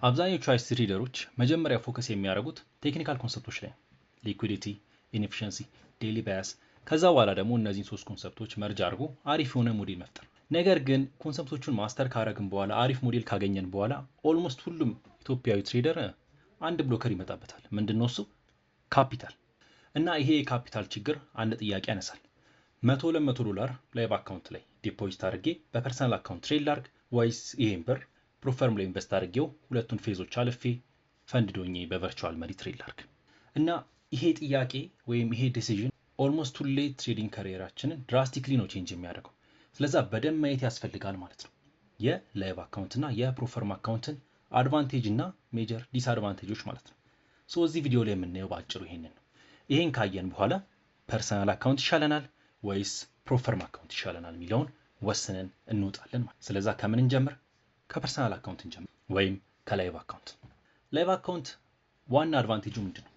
አብዛኞቹ አይሲ ትሬደሮች መጀመሪያ ፎከስ የሚያደርጉት ቴክኒካል ኮንሰፕቶች ላይ ነው። ሊኩዊዲቲ፣ ኢንኤፊሽንሲ፣ ዴይሊ ባያስ። ከዛ በኋላ ደግሞ እነዚህን ሶስት ኮንሰፕቶች መርጅ አድርጎ አሪፍ የሆነ ሞዴል መፍጠር። ነገር ግን ኮንሰፕቶቹን ማስተር ካረግን በኋላ አሪፍ ሞዴል ካገኘን በኋላ ኦልሞስት ሁሉም ኢትዮጵያዊ ትሬደር አንድ ብሎከር ይመጣበታል። ምንድነው እሱ? ካፒታል። እና ይሄ የካፒታል ችግር አንድ ጥያቄ ያነሳል። $100 ላይቭ አካውንት ላይ ዲፖዚት አድርጌ በፐርሰናል አካውንት ትሬድ ላርግ ወይስ ይሄን ብር ፕሮፈርም ላይ ኢንቨስት አድርጌው ሁለቱን ፌዞች አልፌ ፈንድ ዶኜ በቨርቹዋል መኒ ትሬድ ላርግ? እና ይሄ ጥያቄ ወይም ይሄ ዲሲዥን ኦልሞስት ሁሌ ትሬዲንግ ካሪየራችንን ድራስቲክሊ ነው ቼንጅ የሚያደርገው። ስለዛ በደንብ ማየት ያስፈልጋል ማለት ነው። የላይቭ አካውንት እና የፕሮፈርም አካውንትን አድቫንቴጅ እና ሜጀር ዲስአድቫንቴጆች ማለት ነው። ሶ እዚህ ቪዲዮ ላይ የምናየው ባጭሩ ይሄንን ነው። ይሄን ካየን በኋላ ፐርሰናል አካውንት ይሻለናል ወይስ ፕሮፈርም አካውንት ይሻለናል የሚለውን ወስነን እንወጣለን ማለት። ስለዛ ከምን እንጀምር? ከፐርሰናል አካውንት እንጀምር ወይም ከላይቭ አካውንት። ላይቭ አካውንት ዋና አድቫንቴጁ ምንድነው?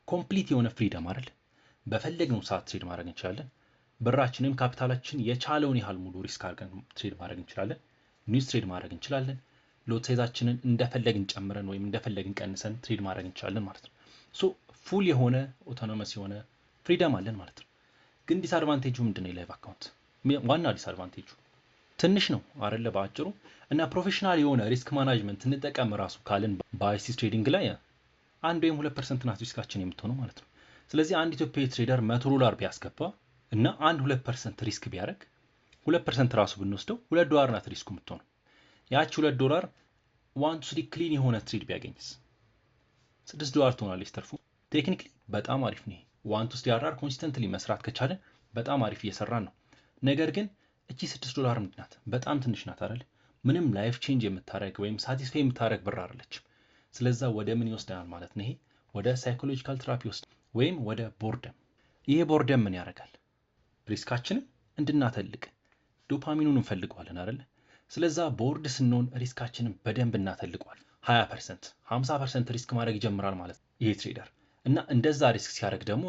ኮምፕሊት የሆነ ፍሪደም አይደል? በፈለግነው ሰዓት ትሬድ ማድረግ እንችላለን። ብራችንም ካፒታላችን የቻለውን ያህል ሙሉ ሪስክ አድርገን ትሬድ ማድረግ እንችላለን። ኒውስ ትሬድ ማድረግ እንችላለን። ሎት ሳይዛችንን እንደፈለግን ጨምረን ወይም እንደፈለግን ቀንሰን ትሬድ ማድረግ እንችላለን ማለት ነው። ሶ ፉል የሆነ ኦቶኖመስ የሆነ ፍሪደም አለን ማለት ነው። ግን ዲስአድቫንቴጁ ምንድነው? የላይቭ አካውንት ዋና ዲስአድቫንቴጁ ትንሽ ነው አይደለ? በአጭሩ እና ፕሮፌሽናል የሆነ ሪስክ ማናጅመንት እንጠቀም ራሱ ካልን በአይሲ ትሬዲንግ ላይ 1 ወይም 2% ናት ሪስካችን የምትሆነው ማለት ነው። ስለዚህ አንድ ኢትዮጵያዊ ትሬደር $100 ቢያስገባ እና 1-2% ሪስክ ቢያደርግ 2% ራሱ ብንወስደው $2 ናት ሪስኩ የምትሆነው። ያቺ $2 1-3 ክሊን የሆነ ትሬድ ቢያገኝስ $6 ትሆናለች ትርፉ። ቴክኒክሊ በጣም አሪፍ ነው። 1-3 ያራር ኮንሲስተንትሊ መስራት ከቻለን በጣም አሪፍ እየሰራን ነው። ነገር ግን እቺ $6 ምንድን ናት? በጣም ትንሽ ናት አይደል? ምንም ላይፍ ቼንጅ የምታረግ ወይም ሳቲስፋይ የምታረግ ብር አይደለች። ስለዛ ወደ ምን ይወስደናል ማለት ነው? ይሄ ወደ ሳይኮሎጂካል ትራፒ ውስጥ ወይም ወደ ቦርደም። ይሄ ቦርደም ምን ያደርጋል? ሪስካችንን እንድናተልቅ ዶፓሚኑን እንፈልገዋለን አይደል? ስለዛ ቦርድ ስንሆን ሪስካችንን በደንብ እናተልቀዋል። 20%፣ 50% ሪስክ ማድረግ ይጀምራል ማለት ነው ይሄ ትሬደር። እና እንደዛ ሪስክ ሲያደርግ ደግሞ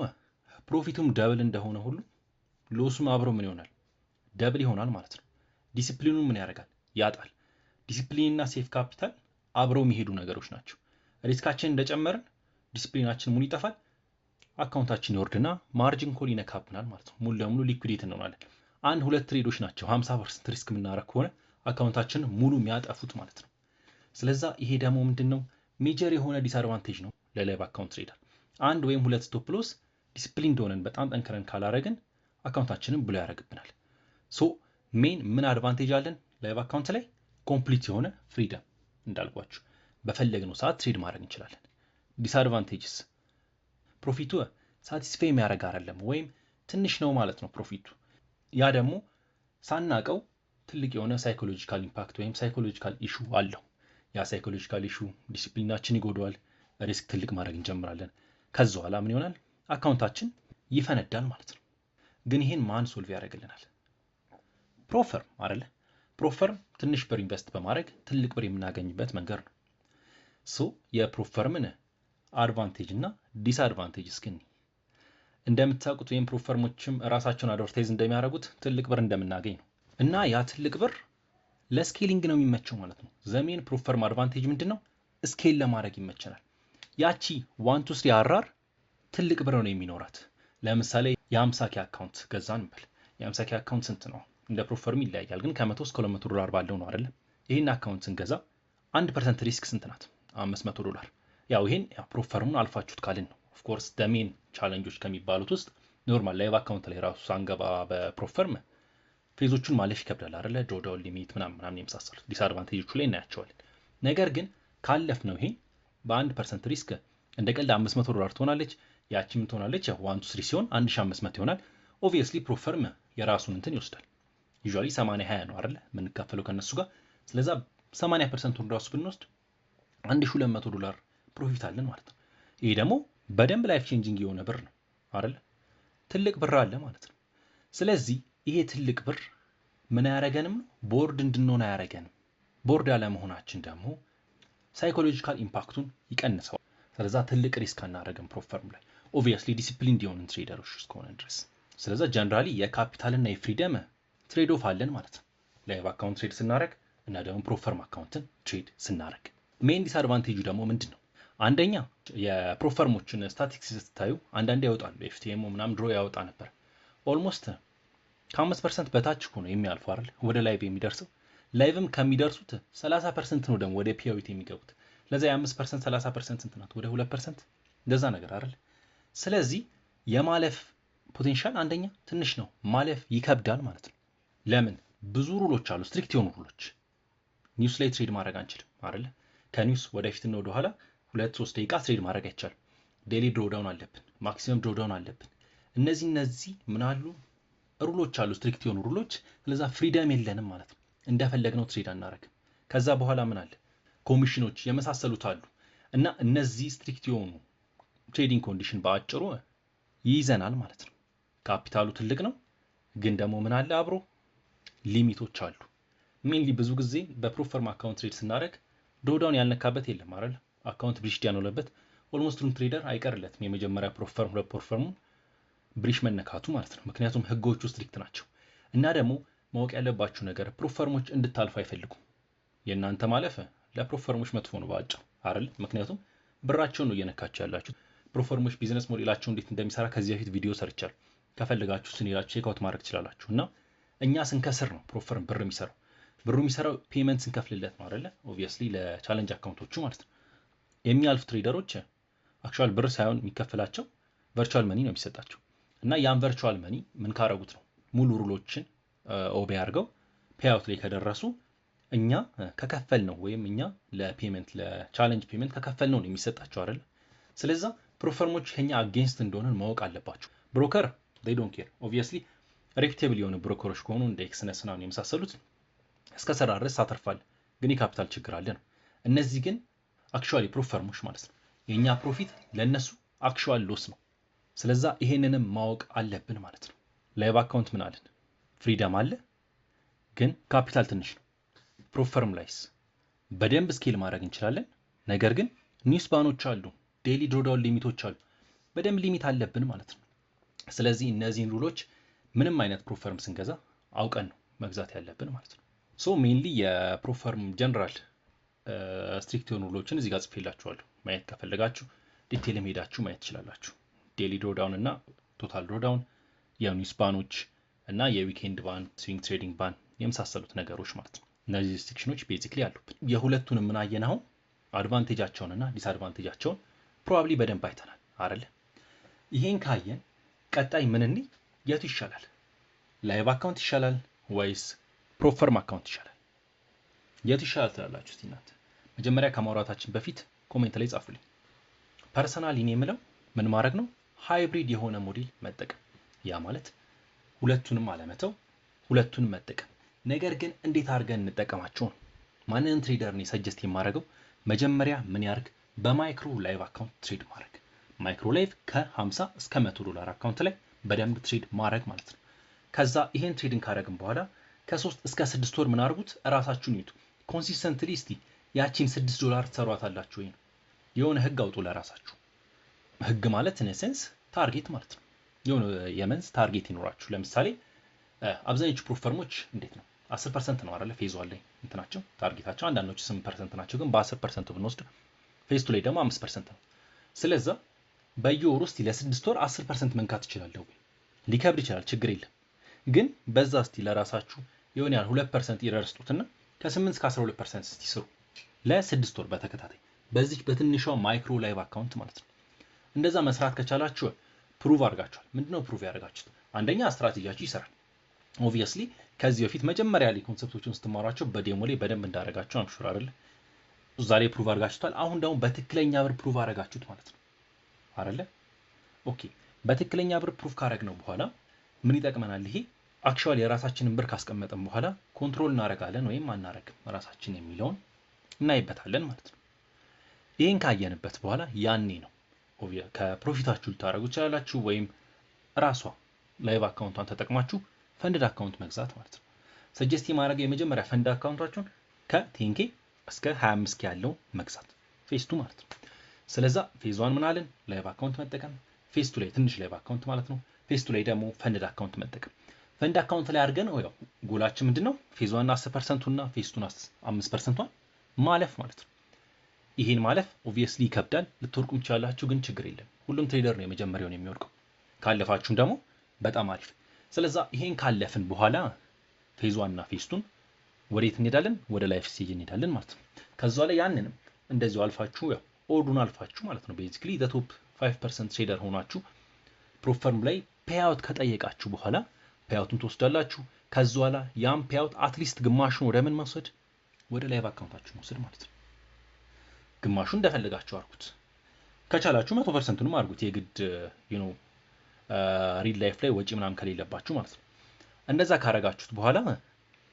ፕሮፊቱም ደብል እንደሆነ ሁሉ ሎሱም አብሮ ምን ይሆናል? ደብል ይሆናል ማለት ነው። ዲሲፕሊኑን ምን ያደርጋል? ያጣል። ዲሲፕሊን እና ሴፍ ካፒታል አብረው የሚሄዱ ነገሮች ናቸው። ሪስካችን እንደጨመርን ዲሲፕሊናችን ሙሉ ይጠፋል፣ አካውንታችን ይወርድና ማርጂን ኮል ይነካብናል ማለት ነው። ሙሉ ለሙሉ ሊኩዊዲቲ እንሆናለን። 1-2 ትሬዶች ናቸው 50% ሪስክ የምናደርግ ከሆነ አካውንታችን ሙሉ የሚያጠፉት ማለት ነው። ስለዛ ይሄ ደግሞ ምንድነው? ሜጀር የሆነ ዲስአድቫንቴጅ ነው ለላይቭ አካውንት ትሬደር። 1 ወይም 2 ስቶፕ ሎስ ዲሲፕሊን እንደሆነን በጣም ጠንክረን ካላረግን አካውንታችንን ብሎ ያደርግብናል። ሶ ሜን ምን አድቫንቴጅ አለን ላይቭ አካውንት ላይ? ኮምፕሊት የሆነ ፍሪደም እንዳልኳችሁ በፈለግነው ሰዓት ትሬድ ማድረግ እንችላለን። ዲስአድቫንቴጅስ ፕሮፊቱ ሳቲስፋይ የሚያደርግ አይደለም ወይም ትንሽ ነው ማለት ነው ፕሮፊቱ። ያ ደግሞ ሳናቀው ትልቅ የሆነ ሳይኮሎጂካል ኢምፓክት ወይም ሳይኮሎጂካል ኢሹ አለው። ያ ሳይኮሎጂካል ኢሹ ዲሲፕሊናችን ይጎዳዋል፣ ሪስክ ትልቅ ማድረግ እንጀምራለን። ከዛ በኋላ ምን ይሆናል? አካውንታችን ይፈነዳል ማለት ነው። ግን ይሄን ማን ሶልቭ ያደርግልናል? ፕሮፈርም አይደለ? ፕሮፈርም ትንሽ ብር ኢንቨስት በማድረግ ትልቅ ብር የምናገኝበት መንገድ ነው። ሶ የፕሮፈርምን አድቫንቴጅ እና ዲስአድቫንቴጅ እስኪ እንደምታውቁት ወይም ፕሮፈርሞችም ራሳቸውን አድቨርታይዝ እንደሚያደርጉት ትልቅ ብር እንደምናገኝ ነው። እና ያ ትልቅ ብር ለስኬሊንግ ነው የሚመቸው ማለት ነው። ዘሜን ፕሮፈርም አድቫንቴጅ ምንድነው? ስኬል ለማድረግ ይመቸናል። ያቺ 1-3 ያራር ትልቅ ብር ነው የሚኖራት። ለምሳሌ የ50K አካውንት ገዛን እንበል። የ50K አካውንት ስንት ነው? እንደ ፕሮፈርም ይለያያል፣ ግን ከ100 እስከ $200 ባለው ነው አይደል? ይሄን አካውንት ስንገዛ 1% ሪስክ ስንት ናት? $500። ያው ይሄን ፕሮፈርሙን አልፋችሁት ካልን ነው። ኦፍ ኮርስ ሜን ቻሌንጆች ከሚባሉት ውስጥ ኖርማል ላይቭ አካውንት ላይ ራሱ ሳንገባ በፕሮፈርም ፌዞቹን ማለፍ ይከብዳል አይደለ? ድሮዳውን ሊሚት ምናምን የመሳሰሉት ዲስአድቫንቴጆቹ ላይ እናያቸዋለን። ነገር ግን ካለፍ ነው ይሄ በ1% ሪስክ እንደ ቀልድ $500 ትሆናለች። ያቺ ምን ትሆናለች? 1-3 ሲሆን 1500 ይሆናል። ኦብቪየስሊ ፕሮፈርም የራሱን እንትን ይወስዳል። ዩዥዋሊ 80-20 ነው አይደል የምንካፈለው ከነሱ ጋር። ስለዛ 80%ን ራሱ ብንወስድ $1200 ፕሮፊት አለን ማለት ነው። ይሄ ደግሞ በደንብ ላይፍ ቼንጂንግ የሆነ ብር ነው አይደል? ትልቅ ብር አለ ማለት ነው። ስለዚህ ይሄ ትልቅ ብር ምን አያረገንም? ቦርድ እንድንሆን አያረገንም። ቦርድ ያለመሆናችን ደግሞ ሳይኮሎጂካል ኢምፓክቱን ይቀንሰዋል። ስለዛ ትልቅ ሪስክ አናረግም ፕሮፈርም ላይ ኦብቪየስሊ ዲሲፕሊን እንዲሆንን ትሬደሮች እስከሆነ ድረስ። ስለዛ ጀነራሊ የካፒታልና የፍሪደም ትሬድ ኦፍ አለን ማለት ነው ላይቭ አካውንት ትሬድ ስናረግ እና ደግሞ ፕሮፈርም አካውንትን ትሬድ ስናረግ። ሜን ዲስአድቫንቴጁ ደግሞ ምንድነው? አንደኛ የፕሮፈርሞችን ስታቲክስ ስታዩ አንዳንዴ ያወጣሉ። ኤፍቲኤም ምናምን ድሮ ያወጣ ነበር። ኦልሞስት ከ5% በታች እኮ ነው የሚያልፉ አይደል? ወደ ላይቭ የሚደርሰው ላይቭም ከሚደርሱት 30% ነው ደግሞ ወደ ፒአይቲ የሚገቡት። ለዛ የ5% 30% ስንት ናት? ወደ 2% እንደዛ ነገር አይደል? ስለዚህ የማለፍ ፖቴንሻል አንደኛ ትንሽ ነው፣ ማለፍ ይከብዳል ማለት ነው። ለምን? ብዙ ሩሎች አሉ፣ ስትሪክት የሆኑ ሩሎች። ኒውስ ላይ ትሬድ ማድረግ አንችልም አይደል? ከኒውስ ወደፊትና ወደ ኋላ 2-3 ደቂቃ ትሬድ ማድረግ አይቻልም። ዴሊ ድሮዳውን አለብን፣ ማክሲመም ድሮዳውን አለብን። እነዚህ ምን አሉ? ሩሎች አሉ፣ ስትሪክት የሆኑ ሩሎች። ስለዛ ፍሪደም የለንም ማለት ነው። እንደፈለግነው ትሬድ አናረግም። ከዛ በኋላ ምን አለ? ኮሚሽኖች የመሳሰሉት አሉ። እና እነዚህ ስትሪክት የሆኑ ትሬዲንግ ኮንዲሽን በአጭሩ ይይዘናል ማለት ነው። ካፒታሉ ትልቅ ነው፣ ግን ደግሞ ምን አለ አብሮ? ሊሚቶች አሉ። ሜንሊ ብዙ ጊዜ በፕሮፈርም አካውንት ትሬድ ስናደርግ ድሮዳውን ያልነካበት የለም አይደል? አካውንት ብሪሽ ያልሆነበት ኦልሞስት ሁሉም ትሬደር አይቀርለትም የመጀመሪያ ፕሮፈርም ሁለት ፕሮፈርሙ ብሪሽ መነካቱ ማለት ነው። ምክንያቱም ህጎቹ ስትሪክት ናቸው። እና ደግሞ ማወቅ ያለባችሁ ነገር ፕሮፈርሞች እንድታልፉ አይፈልጉም። የእናንተ ማለፍ ለፕሮፈርሞች መጥፎ ነው ባጭሩ አይደል? ምክንያቱም ብራቸውን ነው እየነካችሁ ያላችሁ። ፕሮፈርሞች ቢዝነስ ሞዴላቸው እንዴት እንደሚሰራ ከዚህ በፊት ቪዲዮ ሰርቻለሁ። ከፈልጋችሁ ስንሄዳችሁ ቼክ አውት ማድረግ ትችላላችሁ። እና እኛ ስንከስር ነው ፕሮፈርም ብር የሚሰራው። ብሩ የሚሰራው ፔመንት ስንከፍልለት ነው አይደለ? ኦብቪየስሊ ለቻሌንጅ አካውንቶቹ ማለት ነው። የሚያልፉ ትሬደሮች አክቹዋል ብር ሳይሆን የሚከፈላቸው ቨርቹዋል መኒ ነው የሚሰጣቸው። እና ያን ቨርቹዋል መኒ ምን ካረጉት ነው ሙሉ ሩሎችን ኦቤ አድርገው ፔአውት ላይ ከደረሱ እኛ ከከፈል ነው ወይም እኛ ለፔመንት ለቻሌንጅ ፔመንት ከከፈል ነው የሚሰጣቸው አይደለ? ስለዚህ ፕሮፈርሞች ከኛ አጌንስት እንደሆነ ማወቅ አለባቸው። ብሮከር they don't care obviously ሬፑቴብል የሆኑ ብሮከሮች ከሆኑ እንደ ኤክስነስ እና የመሳሰሉት እስከ ሰራ ድረስ ታተርፋል፣ ግን የካፒታል ችግር አለ ነው። እነዚህ ግን አክቹዋሊ ፕሮፈርሞች ማለት ነው የኛ ፕሮፊት ለነሱ አክቹዋል ሎስ ነው። ስለዛ ይሄንንም ማወቅ አለብን ማለት ነው። ላይቭ አካውንት ምን አለን? ፍሪደም አለ፣ ግን ካፒታል ትንሽ ነው። ፕሮፈርም ላይስ በደንብ ስኬል ማድረግ እንችላለን፣ ነገር ግን ኒውስ ባኖች አሉ፣ ዴይሊ ድሮዳውን ሊሚቶች አሉ፣ በደንብ ሊሚት አለብን ማለት ነው። ስለዚህ እነዚህን ሩሎች ምንም አይነት ፕሮፈርም ስንገዛ አውቀን ነው መግዛት ያለብን ማለት ነው። ሶ ሜንሊ የፕሮፈርም ጀነራል ስትሪክት የሆኑ ሩሎችን እዚህ ጋር ጽፌላችኋለሁ። ማየት ከፈለጋችሁ ዲቴል ሄዳችሁ ማየት ትችላላችሁ። ዴይሊ ድሮዳውን እና ቶታል ድሮዳውን፣ የኒውስ ባኖች እና የዊኬንድ ባን፣ ስዊንግ ትሬዲንግ ባን የመሳሰሉት ነገሮች ማለት ነው። እነዚህ ሪስትሪክሽኖች ቤዚክሊ አሉብን። የሁለቱንም ምን አየን አሁን? አድቫንቴጃቸውንና ዲስአድቫንቴጃቸውን ፕሮባብሊ በደንብ አይተናል አይደል? ይሄን ካየን ቀጣይ ምን እንይ? የቱ ይሻላል? ላይቭ አካውንት ይሻላል ወይስ ፕሮፈርም አካውንት ይሻላል? የቱ ይሻላል ትላላችሁ እስቲ እናንተ? መጀመሪያ ከማውራታችን በፊት ኮሜንት ላይ ጻፉልኝ። ፐርሰናሊ እኔ የምለው ምን ማድረግ ነው? ሃይብሪድ የሆነ ሞዴል መጠቀም። ያ ማለት ሁለቱንም አለመተው፣ ሁለቱንም መጠቀም። ነገር ግን እንዴት አድርገን እንጠቀማቸው ነው። ማንንም ትሬደር ነው ሰጀስት የማደርገው መጀመሪያ ምን ያርግ? በማይክሮ ላይቭ አካውንት ትሬድ ማድረግ። ማይክሮ ላይቭ ከ50 እስከ $100 አካውንት ላይ በደንብ ትሬድ ማድረግ ማለት ነው። ከዛ ይሄን ትሬዲንግ ካደረግን በኋላ ከ3 እስከ 6 ወር ምን አድርጉት? እራሳችሁን ይዩት። ኮንሲስተንትሊ እስቲ ያቺን $6 ትሰሯታላችሁ ወይ ነው። የሆነ ህግ አውጡ ለራሳችሁ። ህግ ማለት ኢንሴንስ ታርጌት ማለት ነው። የሆነ የመንዝ ታርጌት ይኖራችሁ። ለምሳሌ አብዛኞቹ ፕሮፈርሞች እንዴት ነው 10% ነው አይደል? ፌዝ ላይ እንትናቸው ታርጌታቸው አንዳንዶቹ 8% ናቸው፣ ግን በ10% ብንወስድ ፌዝ ላይ ደግሞ 5% ነው። ስለዚህ በየወሩ እስቲ ለ6 ወር 10% መንካት ይችላል ወይ? ሊከብድ ይችላል፣ ችግር የለም። ግን በዛ እስቲ ለራሳችሁ የሆነ ያህል 2% ይረርስጡትና ከ8 እስከ 12% እስቲ ስሩ ለ6 ወር በተከታታይ በዚህ በትንሿ ማይክሮ ላይቭ አካውንት ማለት ነው። እንደዛ መስራት ከቻላችሁ ፕሩቭ አድርጋችኋል። ምንድነው ፕሩቭ ያደርጋችሁት? አንደኛ ስትራቴጂያችሁ ይሰራል። ኦብቪየስሊ ከዚህ በፊት መጀመሪያ ላይ ኮንሰፕቶችን ስትማሯቸው በዴሞ ላይ በደንብ እንዳደረጋችሁ አምሹር አይደል? ዛሬ ፕሩቭ አድርጋችሁታል። አሁን ደግሞ በትክክለኛ ብር ፕሩቭ አደረጋችሁት ማለት ነው አይደለ? ኦኬ። በትክክለኛ ብር ፕሩቭ ካደረግነው በኋላ ምን ይጠቅመናል? ይሄ አክቹዋሊ የራሳችንን ብር ካስቀመጥን በኋላ ኮንትሮል እናደርጋለን ወይም አናደርግም ራሳችን የሚለውን እናይበታለን ማለት ነው። ይሄን ካየንበት በኋላ ያኔ ነው ከፕሮፊታችሁ ልታደርጉ ትችላላችሁ፣ ወይም ራሷ ላይቭ አካውንቷን ተጠቅማችሁ ፈንድ አካውንት መግዛት ማለት ነው። ሰጀስት የማድረግ የመጀመሪያ ፈንድ አካውንታችሁን ከ10K እስከ 25K ያለው መግዛት ፌዝ 2 ማለት ነው። ስለዛ ፌዝ 1 ምን አለን? ላይቭ አካውንት መጠቀም። ፌዝ 2 ላይ ትንሽ ላይቭ አካውንት ማለት ነው። ፌዝ 2 ላይ ደግሞ ፈንድ አካውንት መጠቀም። ፈንድ አካውንት ላይ አድርገን ያው ጎላችን ምንድነው? ፌዝ 1 10%ና ፌዝ 2 5%ን ማለፍ ማለት ነው። ይሄን ማለፍ ኦብቪየስሊ ይከብዳል፣ ልትወርቁም ትችላላችሁ፣ ግን ችግር የለም። ሁሉም ትሬደር ነው የመጀመሪያውን የሚወርቀው። ካለፋችሁም ደግሞ በጣም አሪፍ። ስለዛ ይሄን ካለፍን በኋላ ፌዝ 1 እና ፌዝ 2 ወዴት እንሄዳለን? ወደ ላይፍ ስቴጅ እንሄዳለን ማለት ነው። ከዛ ላይ ያንንም እንደዚሁ አልፋችሁ ያው ኦርዱን አልፋችሁ ማለት ነው ቤዚክሊ ዘ ቶፕ 5% ትሬደር ሆናችሁ ፕሩፍ ፈርም ላይ ፔይአውት ከጠየቃችሁ በኋላ ፔይአውቱን ትወስዳላችሁ። ከዛ በኋላ ያን ፔይአውት አትሊስት ግማሹን ወደ ምን መውሰድ? ወደ ላይቭ አካውንታችሁ መውሰድ ማለት ነው። ግማሹን እንደፈለጋችሁ አርጉት። ከቻላችሁ 100%ንም አርጉት። የግድ ሪል ላይፍ ላይ ወጪ ምናምን ከሌለባችሁ ማለት ነው። እንደዛ ካረጋችሁት በኋላ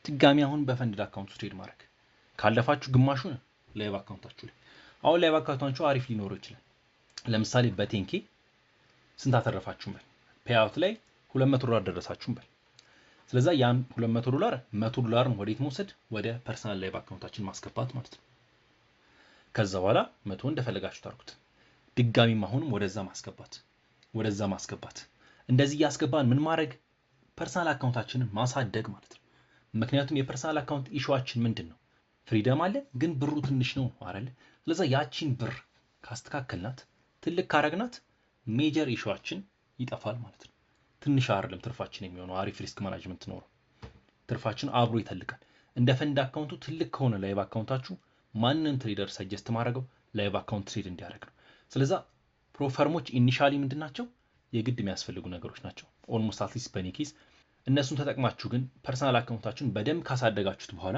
ድጋሚ አሁን በፈንድድ አካውንት ትሬድ ማድረግ ካለፋችሁ ግማሹን ላይቭ አካውንታችሁ ላይ። አሁን ላይቭ አካውንታችሁ አሪፍ ሊኖረው ይችላል። ለምሳሌ በቴንኬ ስንት አተረፋችሁም በል ፔይአውት ላይ $200 ደረሳችሁም በል። ስለዛ ያን $200 $100ን ወዴት መውሰድ? ወደ ፐርሰናል ላይቭ አካውንታችን ማስገባት ማለት ነው። ከዛ በኋላ 100 እንደፈለጋችሁ ታርጉት። ድጋሚም አሁንም ወደዛ ማስገባት እንደዚህ ያስገባን ምን ማድረግ? ፐርሰናል አካውንታችንን ማሳደግ ማለት ነው። ምክንያቱም የፐርሰናል አካውንት ኢሹአችን ምንድነው? ፍሪደም አለ ግን ብሩ ትንሽ ነው አይደል? ስለዛ ያቺን ብር ካስተካከልናት ትልቅ ካረግናት ሜጀር ኢሹአችን ይጠፋል ማለት ነው። ትንሽ አይደለም ትርፋችን የሚሆነው አሪፍ ሪስክ ማኔጅመንት ነው። ትርፋችን አብሮ ይተልቃል። እንደ ፈንድ አካውንቱ ትልቅ ከሆነ ላይቭ አካውንታችሁ ማንንም ትሬደር ሰጀስት ማድረገው ላይቭ አካውንት ትሬድ እንዲያደርግ ነው። ስለዛ ፕሩፍ ፈርሞች ኢኒሻሊ ምንድናቸው? የግድ የሚያስፈልጉ ነገሮች ናቸው። ኦልሞስት አትሊስት በኔ ኬዝ እነሱን ተጠቅማችሁ ግን ፐርሰናል አካውንታችሁን በደንብ ካሳደጋችሁት በኋላ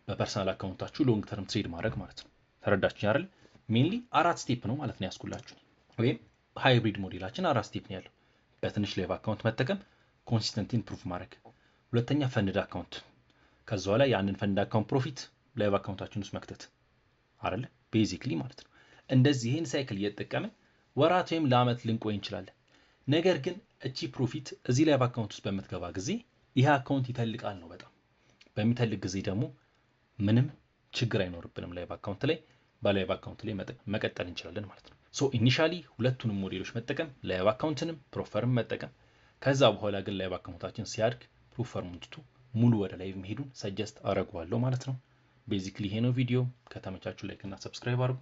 በፐርሰናል አካውንታችሁ ሎንግ ተርም ትሬድ ማድረግ ማለት ነው። ተረዳችሁ አይደል? ሜንሊ 4 ስቴፕ ነው ማለት ነው ያስኩላችሁ። ወይም ሃይብሪድ ሞዴላችን 4 ስቴፕ ነው ያለው። በትንሽ ላይቭ አካውንት መጠቀም፣ ኮንሲስተንት ኢምፕሩቭ ማድረግ፣ ሁለተኛ ፈንድድ አካውንት፣ ከዛ በኋላ ያንን ፈንድድ አካውንት ፕሮፊት ላይቭ አካውንታችን ውስጥ መክተት አይደል? ቤዚክሊ ማለት ነው። እንደዚህ ይሄን ሳይክል እየተጠቀመን ወራት ወይም ለአመት ልንቆይ እንችላለን። ነገር ግን እቺ ፕሮፊት እዚህ ላይቭ አካውንት ውስጥ በምትገባ ጊዜ ይሄ አካውንት ይተልቃል ነው በጣም። በሚተልቅ ጊዜ ደግሞ ምንም ችግር አይኖርብንም። ላይቭ አካውንት ላይ በላይቭ አካውንት ላይ መቀጠል እንችላለን ማለት ነው። ሶ ኢኒሻሊ ሁለቱንም ሞዴሎች መጠቀም፣ ላይቭ አካውንትንም ፕሩፍ ፈርም መጠቀም። ከዛ በኋላ ግን ላይቭ አካውንታችን ሲያድግ ፕሩፍ ፈርሙን ትቶ ሙሉ ወደ ላይቭ መሄዱን ሰጀስት አደርጋለሁ ማለት ነው። ቤዚክሊ ይሄ ነው ቪዲዮ። ከተመቻችሁ ላይክ እና ሰብስክራይብ አድርጉ።